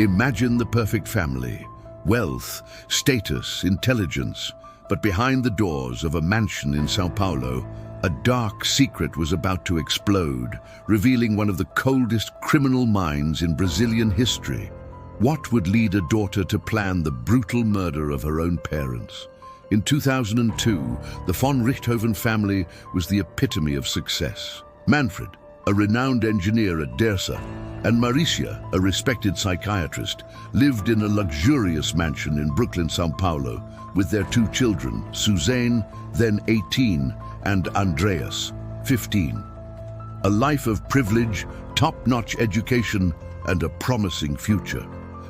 Imagine the perfect family, wealth, status, intelligence. But behind the doors of a mansion in São Paulo, a dark secret was about to explode, revealing one of the coldest criminal minds in Brazilian history. What would lead a daughter to plan the brutal murder of her own parents? In 2002, the von Richthofen family was the epitome of success. Manfred, a renowned engineer at Dersa, and Marísia, a respected psychiatrist, lived in a luxurious mansion in Brooklyn, São Paulo, with their two children, Suzane, then 18, and Andreas, 15. A life of privilege, top-notch education, and a promising future.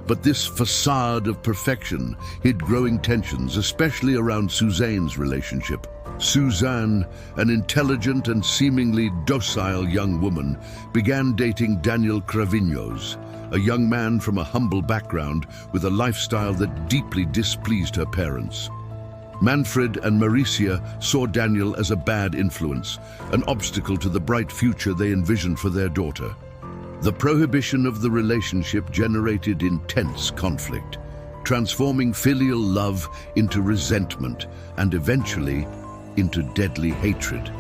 But this facade of perfection hid growing tensions, especially around Suzane's relationship. Suzane, an intelligent and seemingly docile young woman, began dating Daniel Cravinhos, a young man from a humble background with a lifestyle that deeply displeased her parents. Manfred and Marísia saw Daniel as a bad influence, an obstacle to the bright future they envisioned for their daughter. The prohibition of the relationship generated intense conflict, transforming filial love into resentment and eventually into deadly hatred.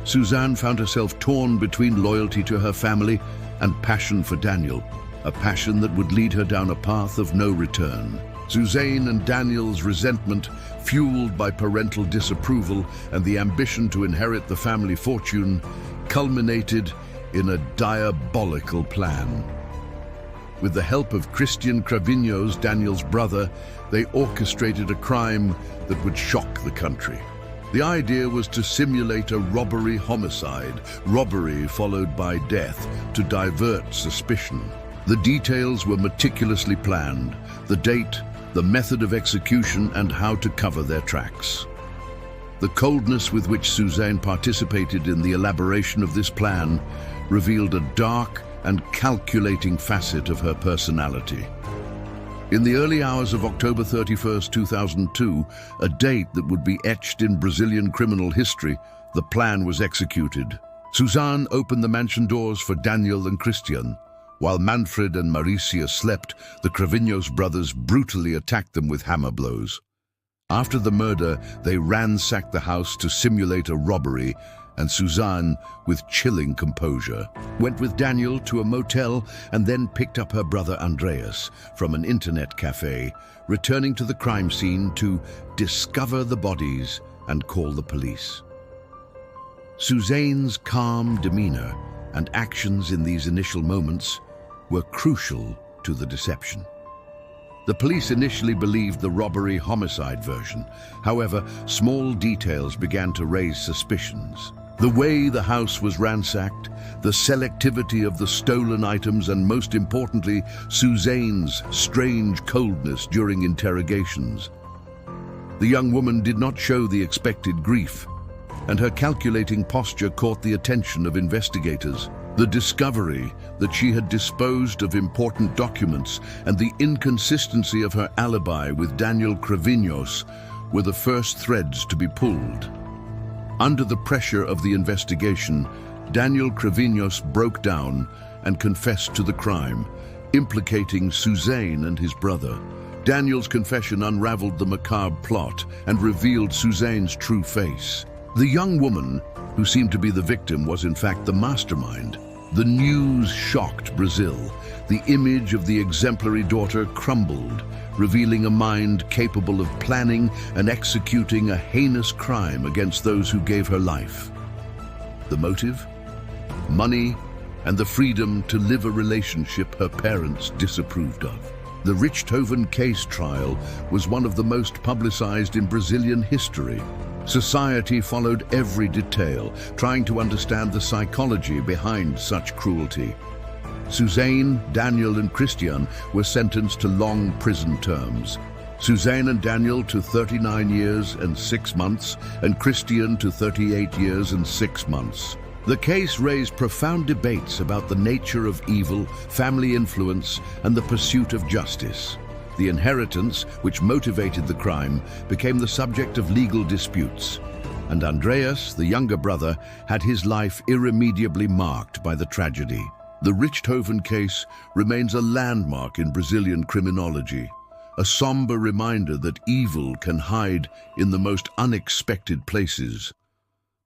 Suzane found herself torn between loyalty to her family and passion for Daniel, a passion that would lead her down a path of no return. Suzane and Daniel's resentment, fueled by parental disapproval and the ambition to inherit the family fortune, culminated in a diabolical plan. With the help of Cristian Cravinhos, Daniel's brother, they orchestrated a crime that would shock the country. The idea was to simulate a robbery-homicide, robbery followed by death, to divert suspicion. The details were meticulously planned, the date, the method of execution, and how to cover their tracks. The coldness with which Suzane participated in the elaboration of this plan revealed a dark and calculating facet of her personality. In the early hours of October 31, 2002, a date that would be etched in Brazilian criminal history, the plan was executed. Suzane opened the mansion doors for Daniel and Cristian. While Manfred and Marísia slept, the Cravinhos brothers brutally attacked them with hammer blows. After the murder, they ransacked the house to simulate a robbery, and Suzane, with chilling composure, went with Daniel to a motel and then picked up her brother Andreas from an internet cafe, returning to the crime scene to discover the bodies and call the police. Suzane's calm demeanor and actions in these initial moments were crucial to the deception. The police initially believed the robbery-homicide version. However, small details began to raise suspicions. The way the house was ransacked, the selectivity of the stolen items, and most importantly, Suzane's strange coldness during interrogations. The young woman did not show the expected grief, and her calculating posture caught the attention of investigators. The discovery that she had disposed of important documents and the inconsistency of her alibi with Daniel Cravinhos were the first threads to be pulled. Under the pressure of the investigation, Daniel Cravinhos broke down and confessed to the crime, implicating Suzane and his brother. Daniel's confession unraveled the macabre plot and revealed Suzane's true face. The young woman, who seemed to be the victim, was in fact the mastermind. The news shocked Brazil. The image of the exemplary daughter crumbled, revealing a mind capable of planning and executing a heinous crime against those who gave her life. The motive? Money and the freedom to live a relationship her parents disapproved of. The Richthofen case trial was one of the most publicized in Brazilian history. Society followed every detail, trying to understand the psychology behind such cruelty. Suzane, Daniel, and Cristian were sentenced to long prison terms. Suzane and Daniel to 39 years and 6 months, and Cristian to 38 years and 6 months. The case raised profound debates about the nature of evil, family influence, and the pursuit of justice. The inheritance, which motivated the crime, became the subject of legal disputes. And Andreas, the younger brother, had his life irremediably marked by the tragedy. The Richthofen case remains a landmark in Brazilian criminology, a somber reminder that evil can hide in the most unexpected places.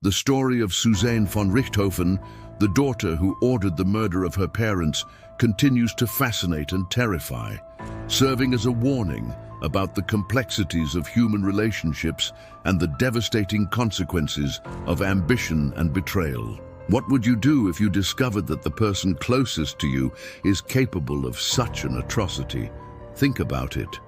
The story of Suzane von Richthofen, the daughter who ordered the murder of her parents, continues to fascinate and terrify, serving as a warning about the complexities of human relationships and the devastating consequences of ambition and betrayal. What would you do if you discovered that the person closest to you is capable of such an atrocity? Think about it.